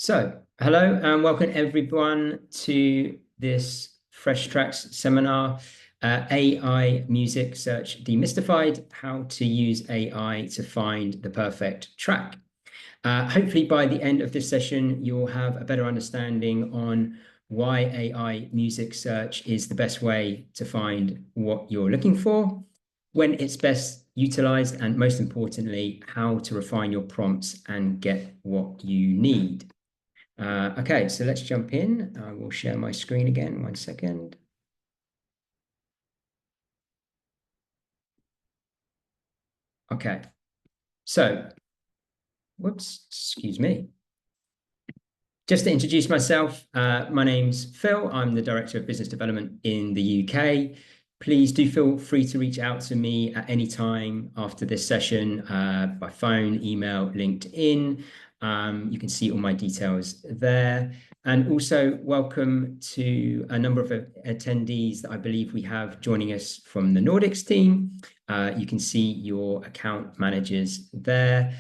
Hello and welcome everyone to this Fresh Tracks seminar, AI Music Search Demystified, how to use AI to find the perfect track. Hopefully by the end of this session, you'll have a better understanding on why AI music search is the best way to find what you're looking for, when it's best utilized, and most importantly, how to refine your prompts and get what you need. Okay, so let's jump in. I will share my screen again. 1 second. Okay, so, whoops, excuse me. Just to introduce myself, my name's Phil. I'm the Director of Business Development in the UK. Please do feel free to reach out to me at any time after this session by phone, email, LinkedIn. You can see all my details there. And also welcome to a number of attendees that I believe we have joining us from the Nordics team. You can see your account managers there.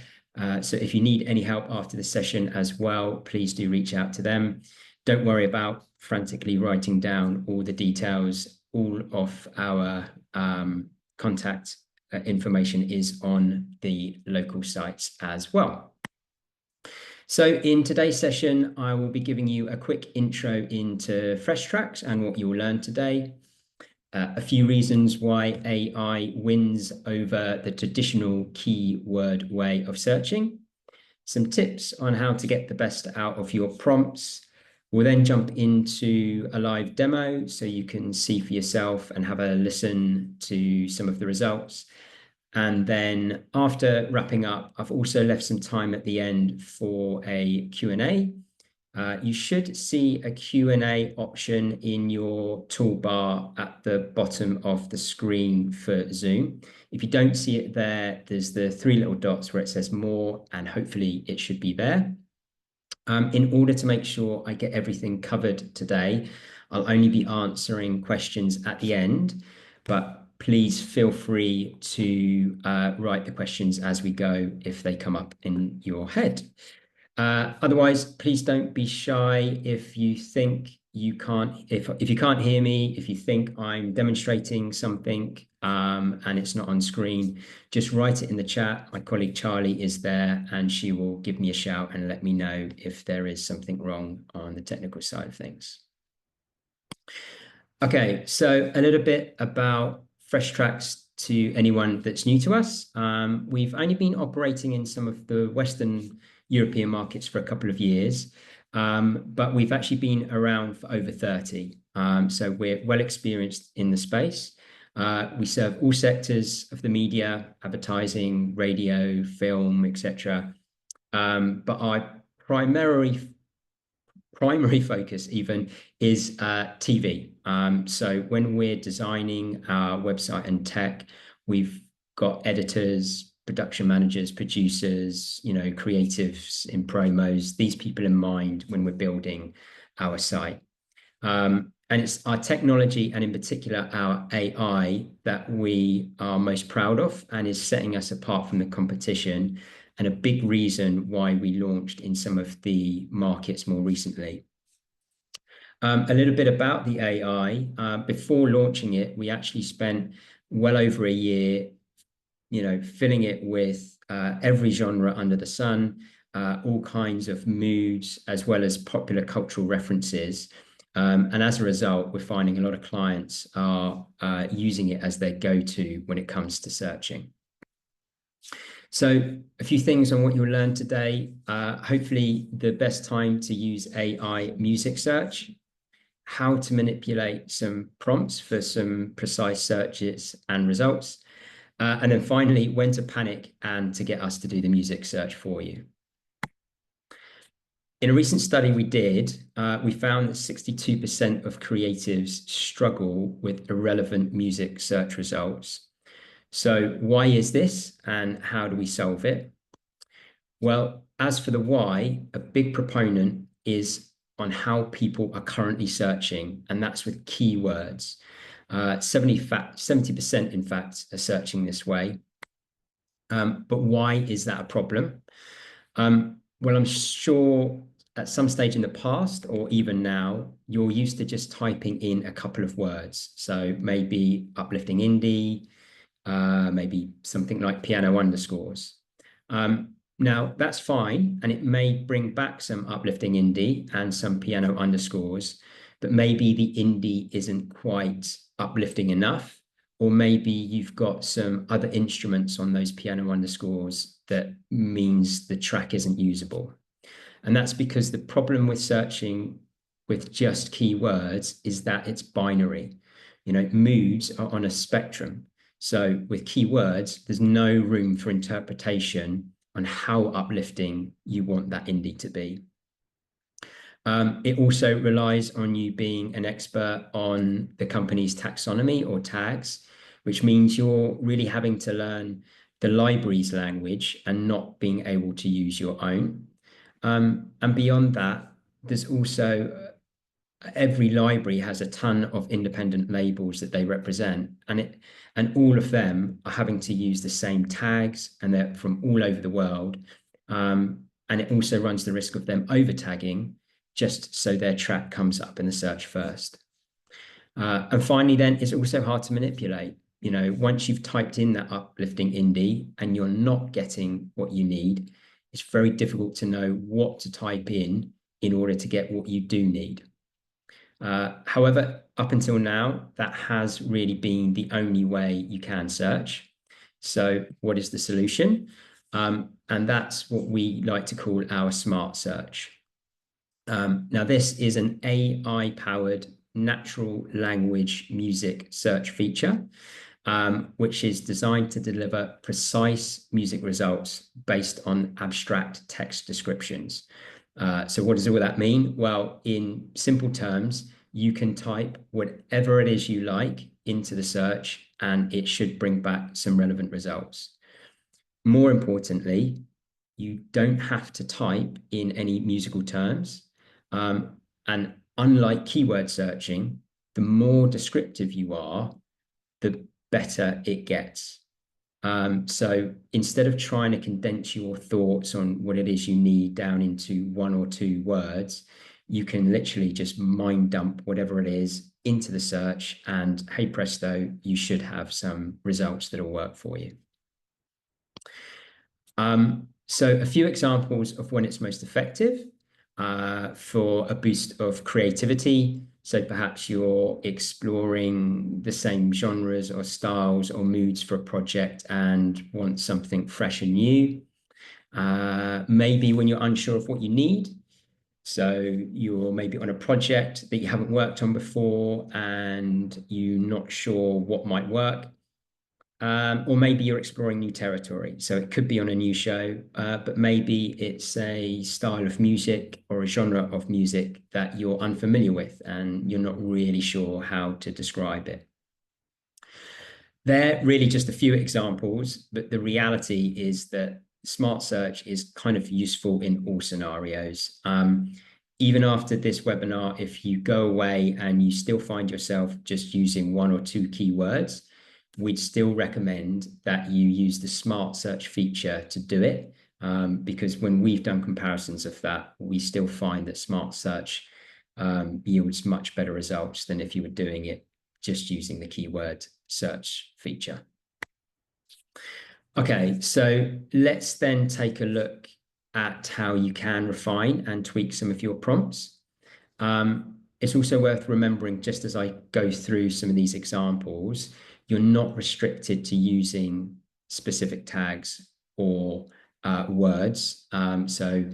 So if you need any help after the session as well, please do reach out to them. Don't worry about frantically writing down all the details. All of our contact information is on the local sites as well. So in today's session, I will be giving you a quick intro into Fresh Tracks and what you'll learn today. A few reasons why AI wins over the traditional keyword way of searching. Some tips on how to get the best out of your prompts. We'll then jump into a live demo so you can see for yourself and have a listen to some of the results. And then after wrapping up, I've also left some time at the end for a Q&A. You should see a Q&A option in your toolbar at the bottom of the screen for Zoom. If you don't see it there, there's the 3 little dots where it says more, and hopefully it should be there. In order to make sure I get everything covered today, I'll only be answering questions at the end, but please feel free to write the questions as we go if they come up in your head. Otherwise, please don't be shy if you think you can't, if you can't hear me, if you think I'm demonstrating something and it's not on screen, just write it in the chat. My colleague Charlie is there and she will give me a shout and let me know if there is something wrong on the technical side of things. Okay, so a little bit about Fresh Tracks to anyone that's new to us. We've only been operating in some of the Western European markets for a couple of years, but we've actually been around for over 30. So we're well experienced in the space. We serve all sectors of the media, advertising, radio, film, etc. But our primary focus even is TV. So when we're designing our website and tech, we've got editors, production managers, producers, creatives in promos, these people in mind when we're building our site. And it's our technology and in particular our AI that we are most proud of and is setting us apart from the competition, and a big reason why we launched in some of the markets more recently. A little bit about the AI. Before launching it, we actually spent well over a year, filling it with every genre under the sun, all kinds of moods, as well as popular cultural references. And as a result, we're finding a lot of clients are using it as their go-to when it comes to searching. So a few things on what you'll learn today. Hopefully the best time to use AI music search, how to manipulate some prompts for some precise searches and results. And then finally, when to panic and to get us to do the music search for you. In a recent study we did, we found that 62% of creatives struggle with irrelevant music search results. So why is this and how do we solve it? Well, as for the why, a big proponent is on how people are currently searching, and that's with keywords. 70% in fact are searching this way. But why is that a problem? Well, I'm sure at some stage in the past, or even now, you're used to just typing in a couple of words. So maybe uplifting indie, maybe something like piano underscores. Now, that's fine, and it may bring back some uplifting indie and some piano underscores, but maybe the indie isn't quite uplifting enough, or maybe you've got some other instruments on those piano underscores that means the track isn't usable. And that's because the problem with searching with just keywords is that it's binary. Moods are on a spectrum. So with keywords, there's no room for interpretation on how uplifting you want that indie to be. It also relies on you being an expert on the company's taxonomy or tags, which means you're really having to learn the library's language and not being able to use your own. And beyond that, there's also every library has a ton of independent labels that they represent, and all of them are having to use the same tags, and they're from all over the world. And it also runs the risk of them over tagging just so their track comes up in the search first. And finally, then, it's also hard to manipulate. Once you've typed in that uplifting indie and you're not getting what you need, it's very difficult to know what to type in order to get what you do need. However, up until now, that has really been the only way you can search. So what is the solution? And that's what we like to call our smart search. Now, this is an AI-powered natural language music search feature, which is designed to deliver precise music results based on abstract text descriptions. So what does all that mean? Well, in simple terms, you can type whatever it is you like into the search, and it should bring back some relevant results. More importantly, you don't have to type in any musical terms. And unlike keyword searching, the more descriptive you are, the better it gets. So instead of trying to condense your thoughts on what it is you need down into 1 or 2 words, you can literally just mind dump whatever it is into the search, and hey presto, you should have some results that'll work for you. So a few examples of when it's most effective for a boost of creativity. So perhaps you're exploring the same genres or styles or moods for a project and want something fresh and new. Maybe when you're unsure of what you need. So you're maybe on a project that you haven't worked on before and you're not sure what might work. Or maybe you're exploring new territory. So it could be on a new show, but maybe it's a style of music or a genre of music that you're unfamiliar with and you're not really sure how to describe it. They're really just a few examples, but the reality is that smart search is kind of useful in all scenarios. Even after this webinar, if you go away and you still find yourself just using 1 or 2 keywords, we'd still recommend that you use the smart search feature to do it, because when we've done comparisons of that, we still find that smart search yields much better results than if you were doing it just using the keyword search feature. Okay, so let's then take a look at how you can refine and tweak some of your prompts. It's also worth remembering, just as I go through some of these examples, you're not restricted to using specific tags or words. So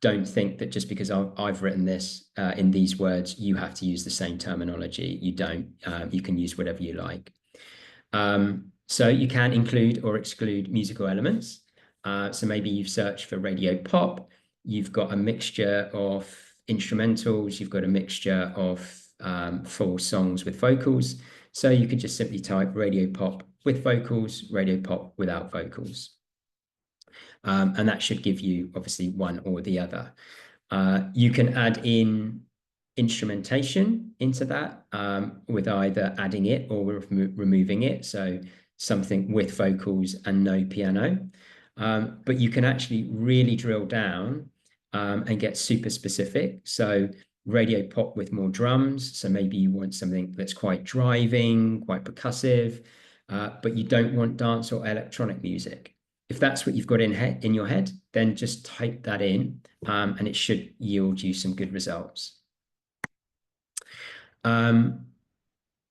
don't think that just because I've written this in these words, you have to use the same terminology. You don't. You can use whatever you like. So you can include or exclude musical elements. So maybe you've searched for radio pop. You've got a mixture of instrumentals. You've got a mixture of full songs with vocals. So you could just simply type radio pop with vocals, radio pop without vocals. And that should give you obviously one or the other. You can add in instrumentation into that with either adding it or removing it. So something with vocals and no piano. But you can actually really drill down and get super specific. So radio pop with more drums. So maybe you want something that's quite driving, quite percussive, but you don't want dance or electronic music. If that's what you've got in your head, then just type that in, and it should yield you some good results.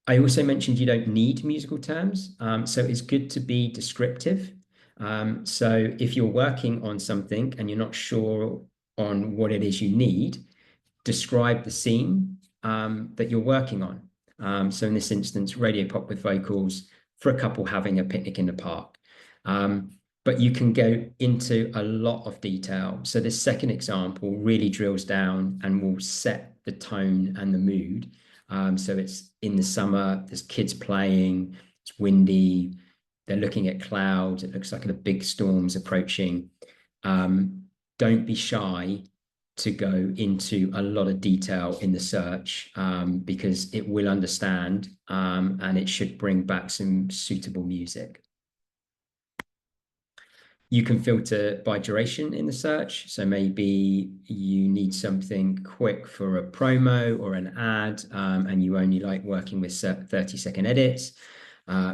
I also mentioned you don't need musical terms, so it's good to be descriptive. So if you're working on something and you're not sure on what it is you need, describe the scene that you're working on. So in this instance, radio pop with vocals for a couple having a picnic in the park. But you can go into a lot of detail. So this second example really drills down and will set the tone and the mood. So it's in the summer, there's kids playing, it's windy, they're looking at clouds, it looks like a big storm's approaching. Don't be shy to go into a lot of detail in the search, because it will understand, and it should bring back some suitable music. You can filter by duration in the search. So maybe you need something quick for a promo or an ad, and you only like working with 30-second edits.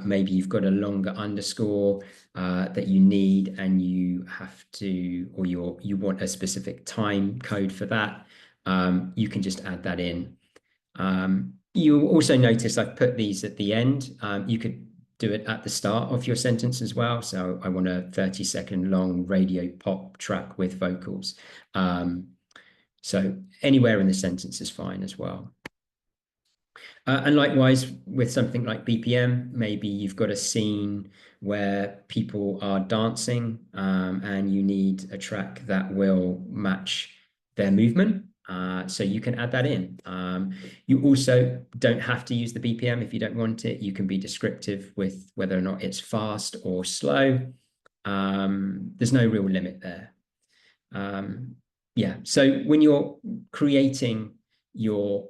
Maybe you've got a longer underscore that you need, and you have to, or you want a specific time code for that. You can just add that in. You'll also notice I've put these at the end. You could do it at the start of your sentence as well. So I want a 30-second long radio pop track with vocals. So anywhere in the sentence is fine as well. And likewise, with something like BPM, maybe you've got a scene where people are dancing, and you need a track that will match their movement. So you can add that in. You also don't have to use the BPM if you don't want it. You can be descriptive with whether or not it's fast or slow. There's no real limit there. Yeah, so when you're creating your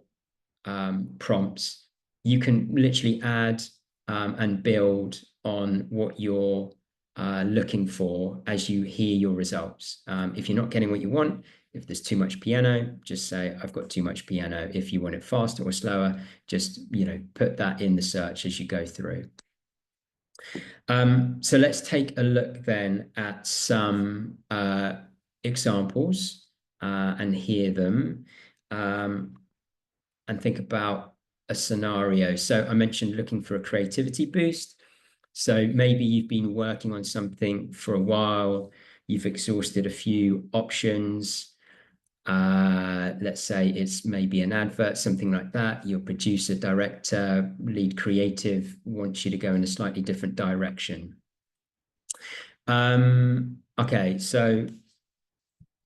prompts, you can literally add and build on what you're looking for as you hear your results. If you're not getting what you want, if there's too much piano, just say, I've got too much piano. If you want it faster or slower, just, put that in the search as you go through. So let's take a look then at some examples and hear them, and think about a scenario. So I mentioned looking for a creativity boost. So maybe you've been working on something for a while, you've exhausted a few options. Let's say it's maybe an advert, something like that. Your producer, director, lead creative wants you to go in a slightly different direction. Okay, so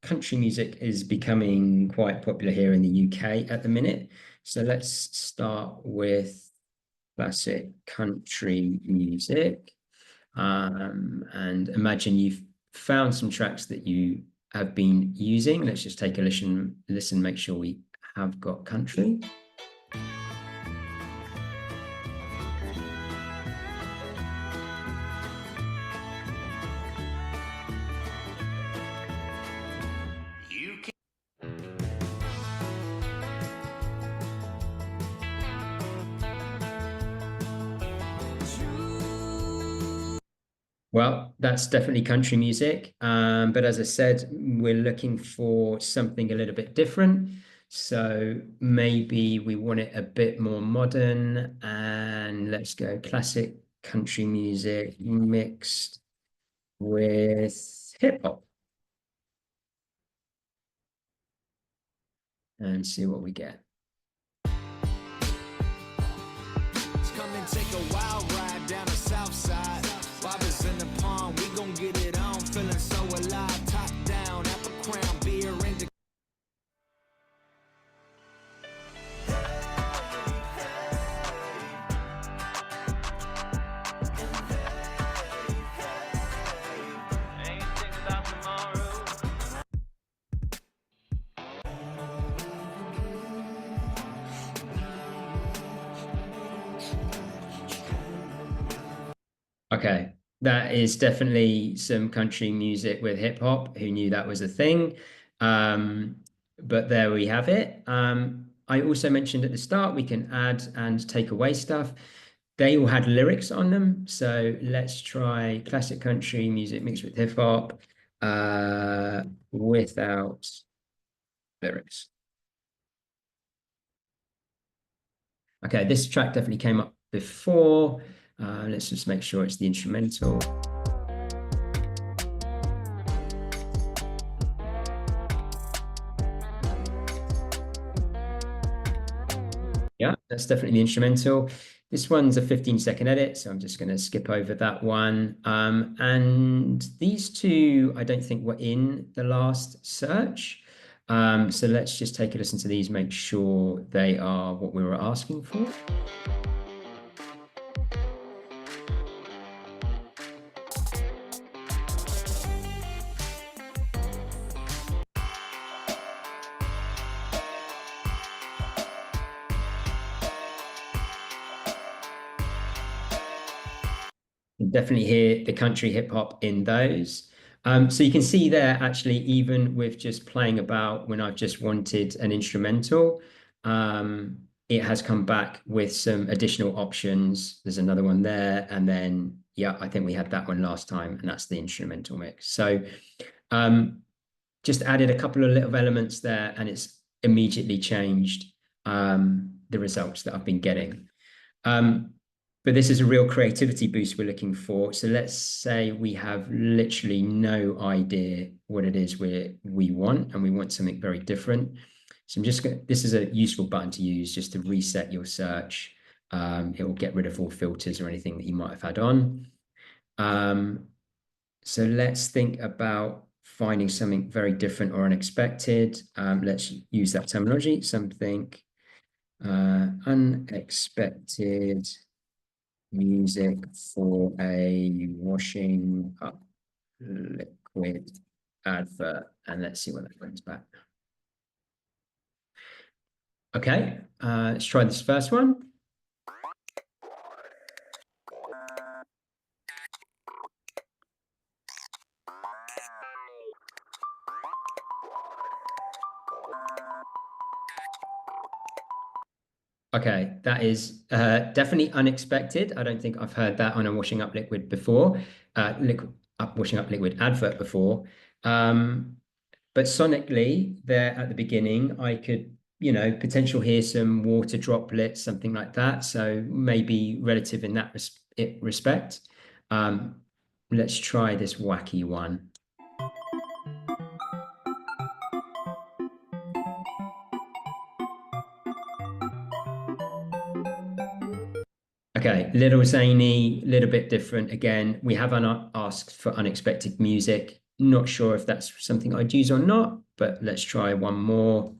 country music is becoming quite popular here in the UK at the minute. So let's start with classic country music. And imagine you've found some tracks that you have been using. Let's just take a listen, make sure we have got country. Well, that's definitely country music. But as I said, we're looking for something a little bit different. So maybe we want it a bit more modern, and let's go classic country music mixed with hip hop. And see what we get. Come and take a wild ride down the south side. Bobby's in the pond, we gon' get it on. Feeling so alive, top down, apple crown, beer in the... Okay, that is definitely some country music with hip hop. Who knew that was a thing? But there we have it. I also mentioned at the start, we can add and take away stuff. They all had lyrics on them. So let's try classic country music mixed with hip hop without lyrics. Okay, this track definitely came up before. Let's just make sure it's the instrumental. Yeah, that's definitely the instrumental. This one's a 15-second edit, so I'm just going to skip over that one. And these two, I don't think were in the last search. So let's just take a listen to these, make sure they are what we were asking for. Definitely hear the country hip hop in those. So you can see there actually, even with just playing about when I've just wanted an instrumental, it has come back with some additional options. There's another one there. And then, yeah, I think we had that one last time, and that's the instrumental mix. So just added a couple of little elements there, and it's immediately changed the results that I've been getting. But this is a real creativity boost we're looking for. So let's say we have literally no idea what it is we want, and we want something very different. So I'm just going to, this is a useful button to use just to reset your search. It will get rid of all filters or anything that you might have had on. So let's think about finding something very different or unexpected. Let's use that terminology, something unexpected music for a washing up liquid advert, and let's see what that brings back. Okay, let's try this first one. Okay, that is definitely unexpected. I don't think I've heard that on a washing up liquid before, washing up liquid advert before. But sonically, there at the beginning, I could, potential hear some water droplets, something like that. So maybe relative in that respect. Let's try this wacky one. Okay, little zany, little bit different. Again, we have asked for unexpected music. Not sure if that's something I'd use or not, but let's try one more.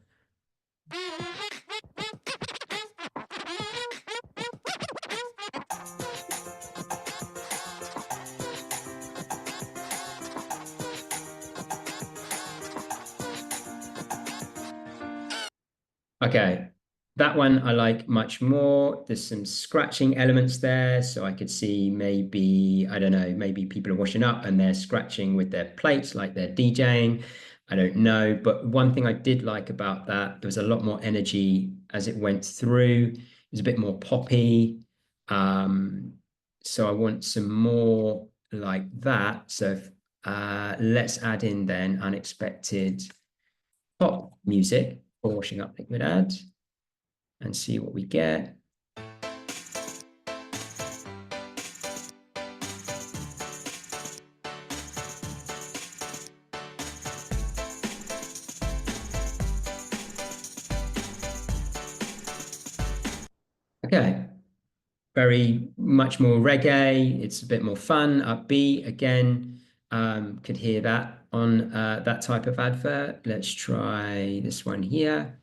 Okay, that one I like much more. There's some scratching elements there. So I could see maybe, I don't know, maybe people are washing up and they're scratching with their plates like they're DJing. I don't know. But one thing I did like about that, there was a lot more energy as it went through. It was a bit more poppy. So I want some more like that. So let's add in then unexpected pop music for washing up liquid ads and see what we get. Okay, very much more reggae. It's a bit more fun, upbeat. Again, could hear that on that type of advert. Let's try this one here.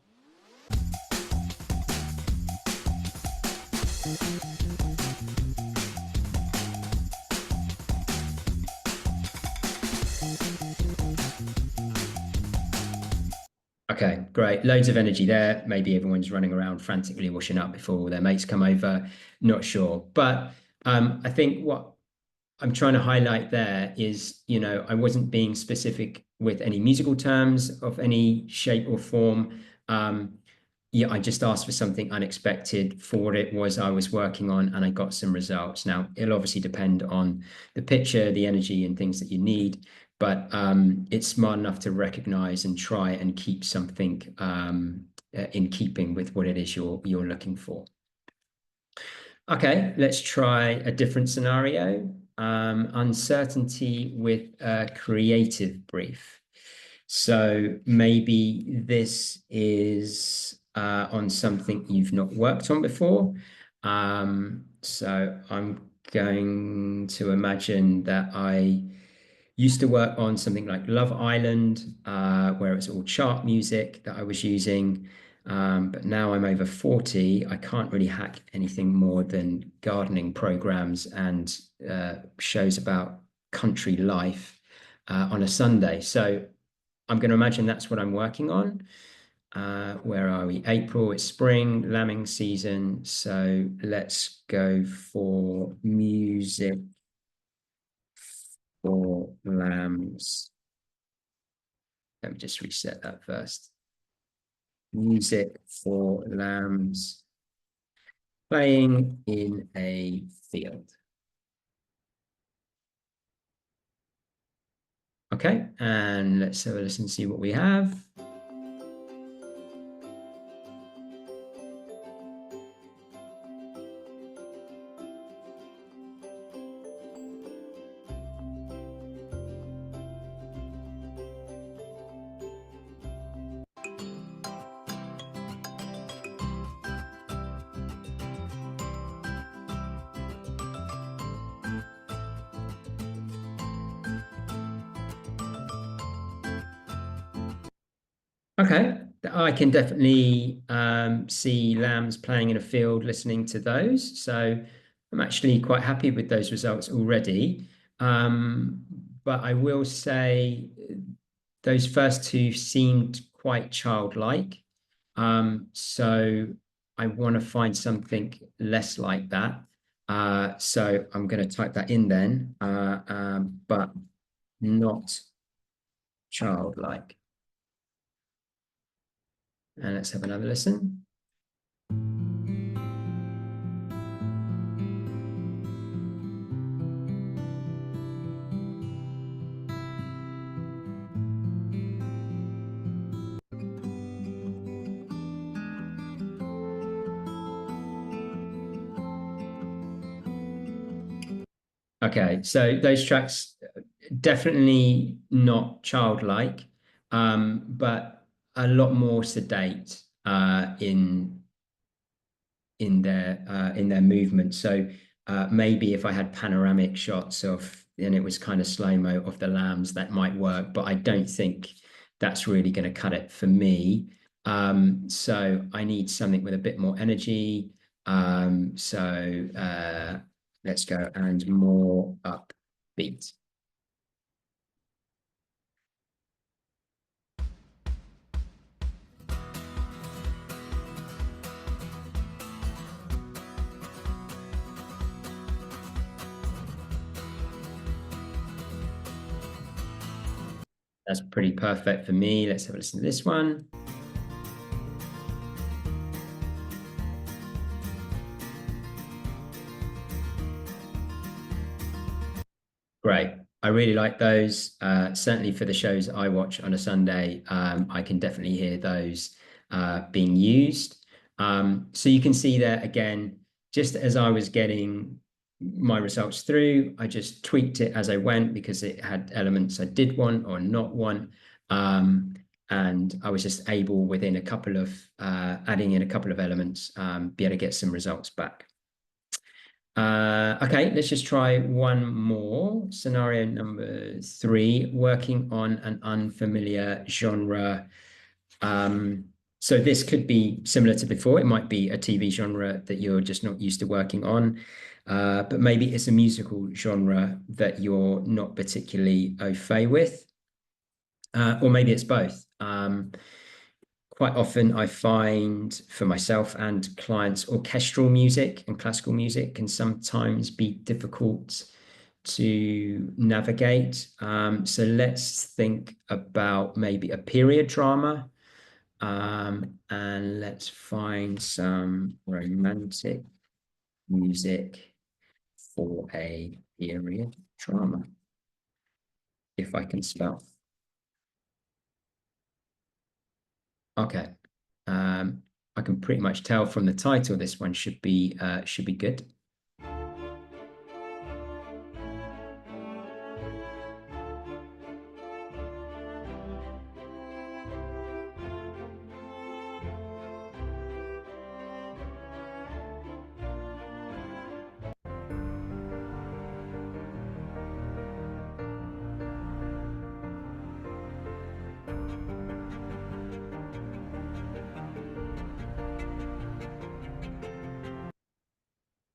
Okay, great. Loads of energy there. Maybe everyone's running around frantically washing up before their mates come over. Not sure. But I think what I'm trying to highlight there is, I wasn't being specific with any musical terms of any shape or form. Yeah, I just asked for something unexpected for what it was I was working on, and I got some results. Now, it'll obviously depend on the picture, the energy, and things that you need, but it's smart enough to recognize and try and keep something in keeping with what it is you're looking for. Okay, let's try a different scenario. Uncertainty with a creative brief. So maybe this is on something you've not worked on before. So I'm going to imagine that I used to work on something like Love Island, where it's all chart music that I was using. But now I'm over 40, I can't really hack anything more than gardening programs and shows about country life on a Sunday. So I'm going to imagine that's what I'm working on. Where are we? April, it's spring, lambing season. So let's go for music for lambs. Let me just reset that first. Music for lambs playing in a field. Okay, and let's have a listen and see what we have. Okay, I can definitely see lambs playing in a field, listening to those. So I'm actually quite happy with those results already. But I will say those first two seemed quite childlike. So I want to find something less like that. So I'm going to type that in then, but not childlike. And let's have another listen. Okay, so those tracks definitely not childlike, but a lot more sedate in their movement. So maybe if I had panoramic shots of, and it was kind of slow-mo of the lambs, that might work, but I don't think that's really going to cut it for me. So I need something with a bit more energy. Let's go and more upbeat. That's pretty perfect for me. Let's have a listen to this one. Great. I really like those. Certainly for the shows I watch on a Sunday, I can definitely hear those being used. So you can see there again, just as I was getting my results through, I just tweaked it as I went because it had elements I did want or not want. And I was just able, within a couple of adding in a couple of elements, be able to get some results back. Okay, let's just try one more. Scenario number 3, working on an unfamiliar genre. So this could be similar to before. It might be a TV genre that you're just not used to working on, but maybe it's a musical genre that you're not particularly au fait with, or maybe it's both. Quite often I find for myself and clients, orchestral music and classical music can sometimes be difficult to navigate. So let's think about maybe a period drama. And let's find some romantic music for a period drama, if I can spell. Okay. I can pretty much tell from the title this one should be good.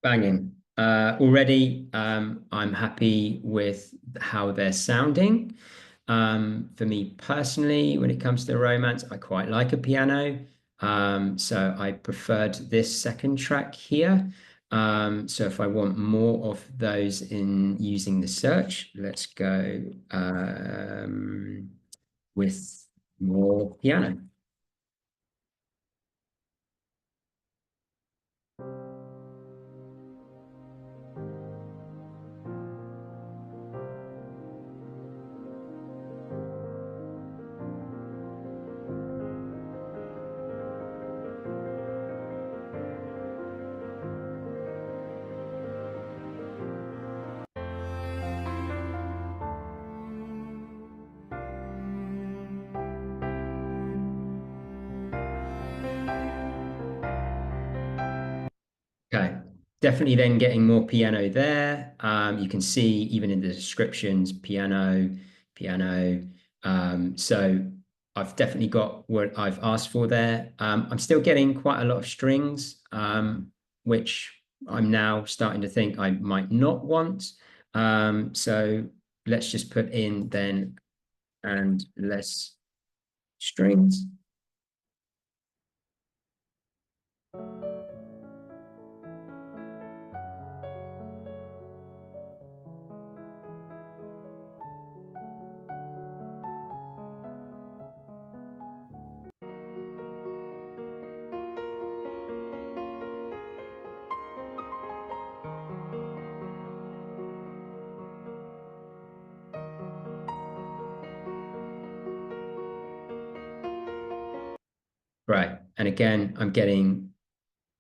Banging. Already, I'm happy with how they're sounding. For me personally, when it comes to romance, I quite like a piano. So I preferred this second track here. So if I want more of those in using the search, let's go with more piano. Okay, definitely then getting more piano there. You can see even in the descriptions, piano, piano. So I've definitely got what I've asked for there. I'm still getting quite a lot of strings, which I'm now starting to think I might not want. So let's just put in then and less strings. Right. And again, I'm getting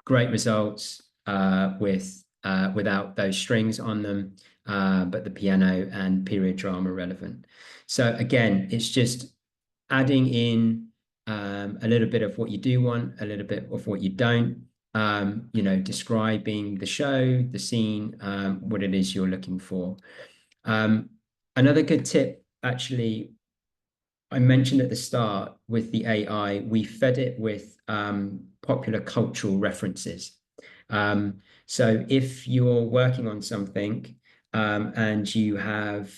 great results without those strings on them, but the piano and period drama relevant. So again, it's just adding in a little bit of what you do want, a little bit of what you don't, describing the show, the scene, what it is you're looking for. Another good tip, actually, I mentioned at the start with the AI, we fed it with popular cultural references. So if you're working on something and you have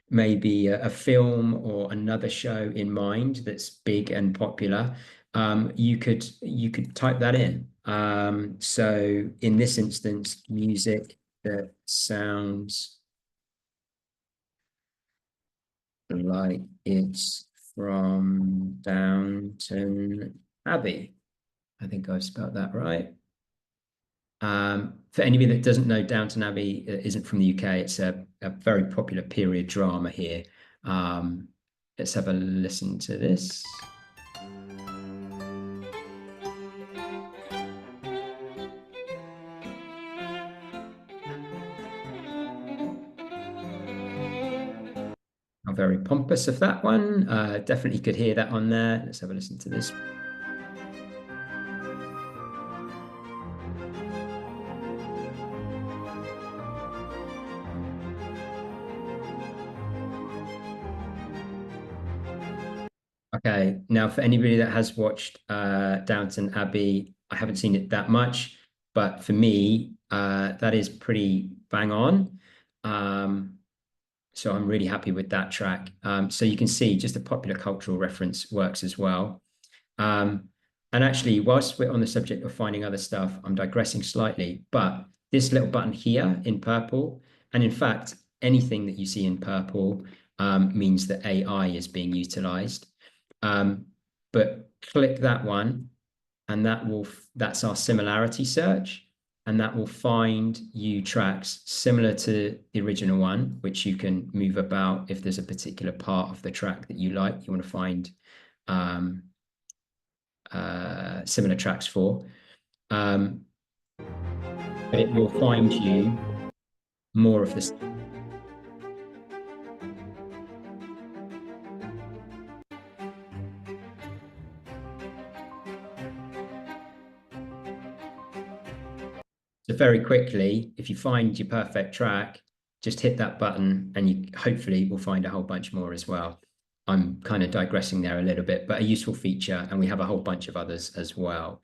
maybe a film or another show in mind that's big and popular, you could type that in. So in this instance, music that sounds like it's from Downton Abbey. I think I've spelled that right. For anybody that doesn't know, Downton Abbey isn't from the UK. It's a very popular period drama here. Let's have a listen to this. I'm very pompous of that one. Definitely could hear that on there. Let's have a listen to this. Okay, now for anybody that has watched Downton Abbey, I haven't seen it that much, but for me, that is pretty bang on. So I'm really happy with that track. So you can see just a popular cultural reference works as well. And actually, whilst we're on the subject of finding other stuff, I'm digressing slightly, but this little button here in purple, and in fact, anything that you see in purple means that AI is being utilized. But click that one, and that's our similarity search, and that will find you tracks similar to the original one, which you can move about if there's a particular part of the track that you like, you want to find similar tracks for. But it will find you more of this. So very quickly, if you find your perfect track, just hit that button and you hopefully will find a whole bunch more as well. I'm kind of digressing there a little bit, but a useful feature, and we have a whole bunch of others as well.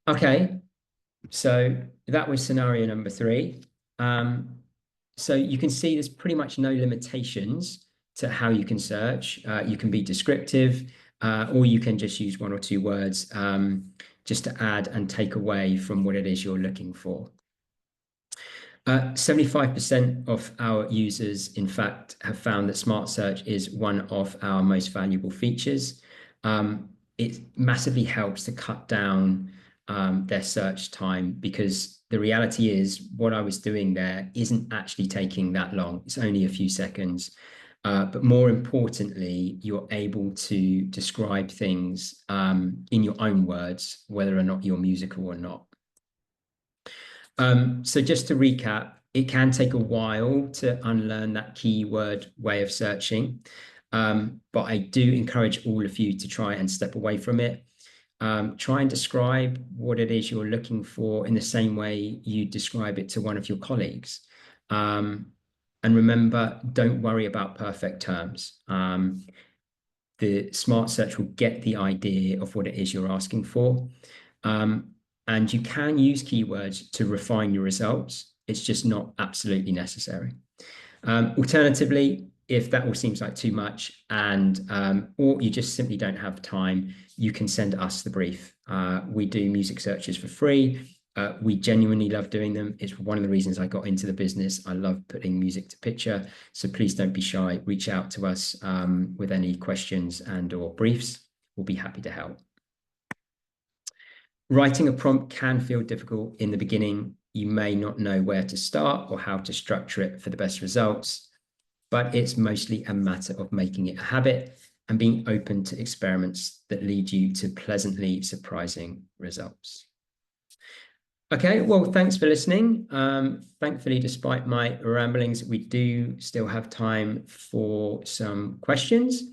Okay, so that was scenario number 3. So you can see there's pretty much no limitations to how you can search. You can be descriptive, or you can just use 1 or 2 words just to add and take away from what it is you're looking for. 75% of our users, in fact, have found that Smart Search is one of our most valuable features. It massively helps to cut down their search time, because the reality is what I was doing there isn't actually taking that long. It's only a few seconds. But more importantly, you're able to describe things in your own words, whether or not you're musical or not. So just to recap, it can take a while to unlearn that keyword way of searching. But I do encourage all of you to try and step away from it. Try and describe what it is you're looking for in the same way you describe it to one of your colleagues. And remember, don't worry about perfect terms. The Smart Search will get the idea of what it is you're asking for. And you can use keywords to refine your results. It's just not absolutely necessary. Alternatively, if that all seems like too much, and or you just simply don't have time, you can send us the brief. We do music searches for free. We genuinely love doing them. It's one of the reasons I got into the business. I love putting music to picture. So please don't be shy. Reach out to us with any questions and/or briefs. We'll be happy to help. Writing a prompt can feel difficult in the beginning. You may not know where to start or how to structure it for the best results, but it's mostly a matter of making it a habit and being open to experiments that lead you to pleasantly surprising results. Okay, well, thanks for listening. Thankfully, despite my ramblings, we do still have time for some questions.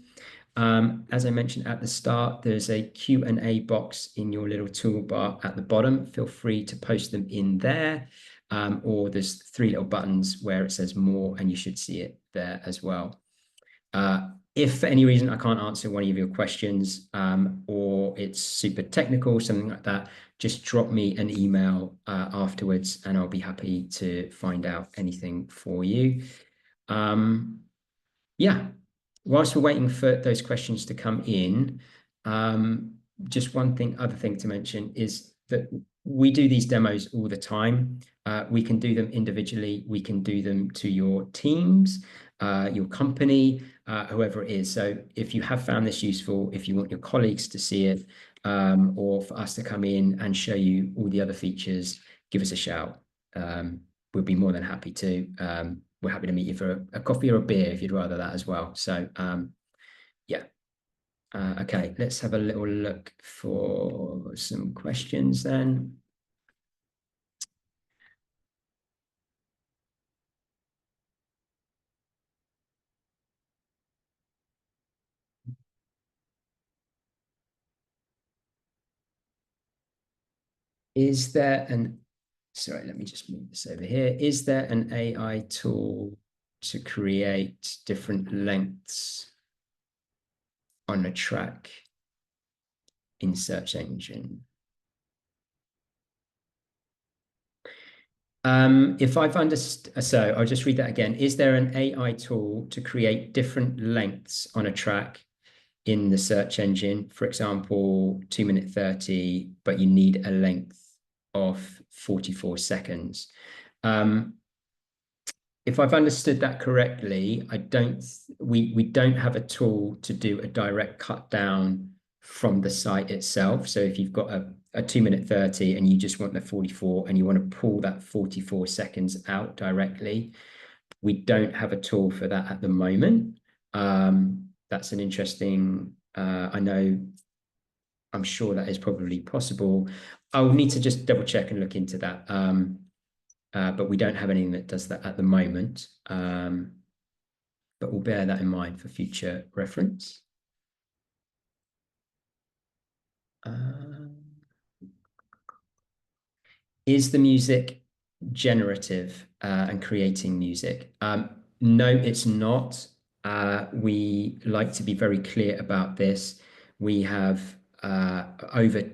As I mentioned at the start, there's a Q&A box in your little toolbar at the bottom. Feel free to post them in there, or there's 3 little buttons where it says more, and you should see it there as well. If for any reason I can't answer one of your questions, or it's super technical, something like that, just drop me an email afterwards, and I'll be happy to find out anything for you. Yeah, whilst we're waiting for those questions to come in, just other thing to mention is that we do these demos all the time. We can do them individually. We can do them to your teams, your company, whoever it is. So if you have found this useful, if you want your colleagues to see it, or for us to come in and show you all the other features, give us a shout. We'll be more than happy to. We're happy to meet you for a coffee or a beer if you'd rather that as well. So yeah. Okay, let's have a little look for some questions then. Is there sorry, let me just move this over here. Is there an AI tool to create different lengths on a track in search engine? If I've understood, so I'll just read that again. Is there an AI tool to create different lengths on a track in the search engine? For example, 2 minute 30, but you need a length of 44 seconds. if I've understood that correctly, we don't have a tool to do a direct cut down from the site itself. So if you've got a 2 minute 30 and you just want the 44 and you want to pull that 44 seconds out directly, we don't have a tool for that at the moment. That's an interesting, I'm sure that is probably possible. I'll need to just double check and look into that. But we don't have anything that does that at the moment. But we'll bear that in mind for future reference. Is the music generative and creating music? No, it's not. We like to be very clear about this. We have over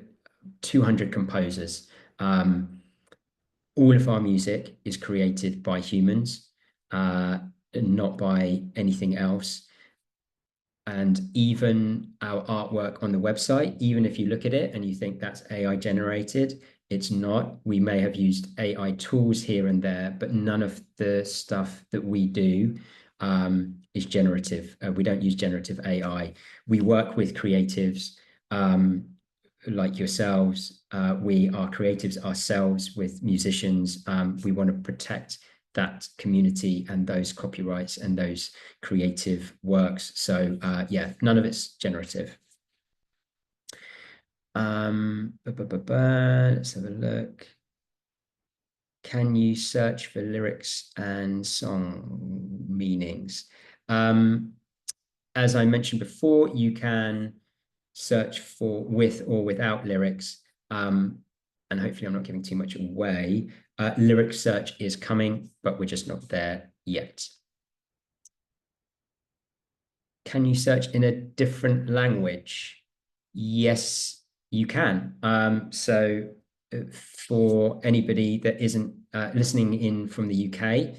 200 composers. All of our music is created by humans, not by anything else. And even our artwork on the website, even if you look at it and you think that's AI generated, it's not. We may have used AI tools here and there, but none of the stuff that we do is generative. We don't use generative AI. We work with creatives like yourselves. We are creatives ourselves with musicians. We want to protect that community and those copyrights and those creative works. So yeah, none of it's generative. Let's have a look. Can you search for lyrics and song meanings? As I mentioned before, you can search for with or without lyrics. And hopefully I'm not giving too much away. Lyric search is coming, but we're just not there yet. Can you search in a different language? Yes, you can. So for anybody that isn't listening in from the UK,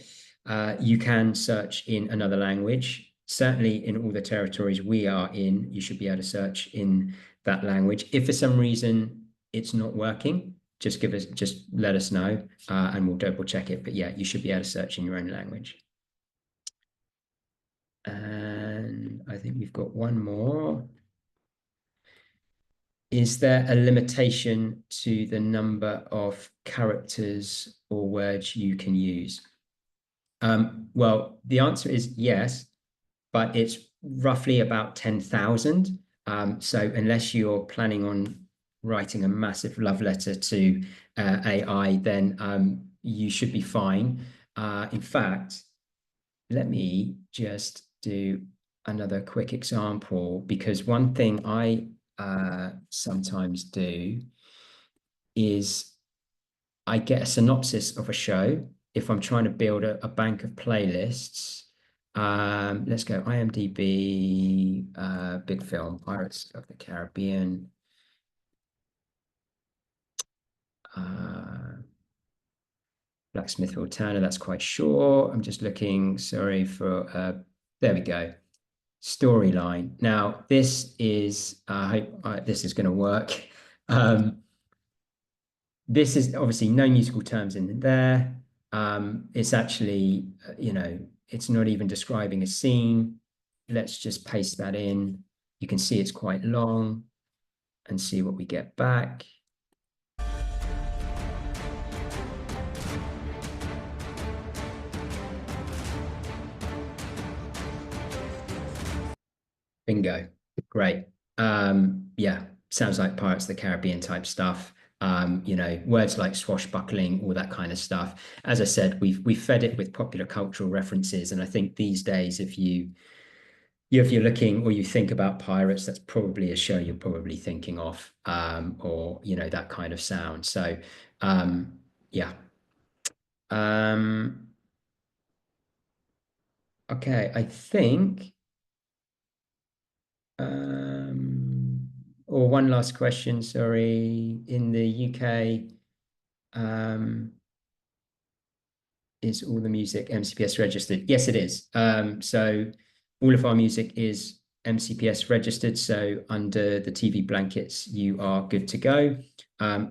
you can search in another language. Certainly in all the territories we are in, you should be able to search in that language. If for some reason it's not working, just let us know and we'll double check it. But yeah, you should be able to search in your own language. And I think we've got one more. Is there a limitation to the number of characters or words you can use? Well, the answer is yes, but it's roughly about 10,000. So unless you're planning on writing a massive love letter to AI, then you should be fine. In fact, let me just do another quick example, because one thing I sometimes do is I get a synopsis of a show if I'm trying to build a bank of playlists. Let's go IMDb, big film, Pirates of the Caribbean. Blacksmith Turner, that's quite short. I'm just looking, sorry for, there we go. Storyline. Now, this is, I hope this is going to work. This is obviously no musical terms in there. It's actually, it's not even describing a scene. Let's just paste that in. You can see it's quite long and see what we get back. Bingo. Great. Yeah, sounds like Pirates of the Caribbean type stuff. Words like swashbuckling, all that kind of stuff. As I said, we've fed it with popular cultural references, and I think these days, if you're looking or you think about pirates, that's probably a show you're probably thinking of, or that kind of sound. So, yeah. Okay, I think. Or one last question, sorry. In the UK, is all the music MCPS registered? Yes, it is. So all of our music is MCPS registered. So under the TV blankets, you are good to go.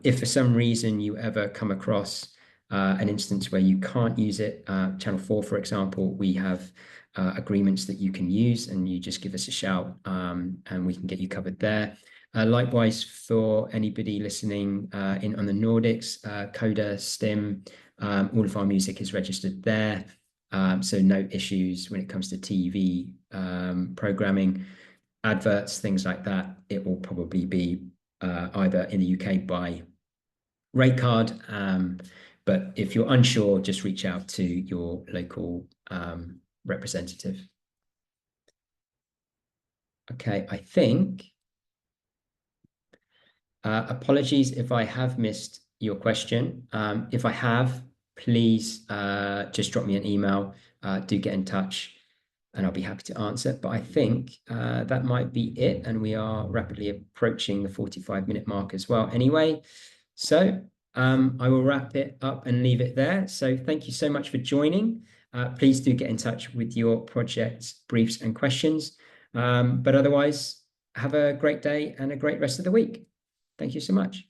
If for some reason you ever come across an instance where you can't use it, channel 4, for example, we have agreements that you can use, and you just give us a shout, and we can get you covered there. Likewise, for anybody listening on the Nordics, Coda, Stim, all of our music is registered there. So no issues when it comes to TV programming, adverts, things like that. It will probably be either in the UK by rate card, but if you're unsure, just reach out to your local representative. Okay, I think, apologies if I have missed your question. If I have, please just drop me an email, do get in touch, and I'll be happy to answer. But I think that might be it, and we are rapidly approaching the 45-minute mark as well anyway. So I will wrap it up and leave it there. So thank you so much for joining. Please do get in touch with your project briefs and questions. But otherwise, have a great day and a great rest of the week. Thank you so much.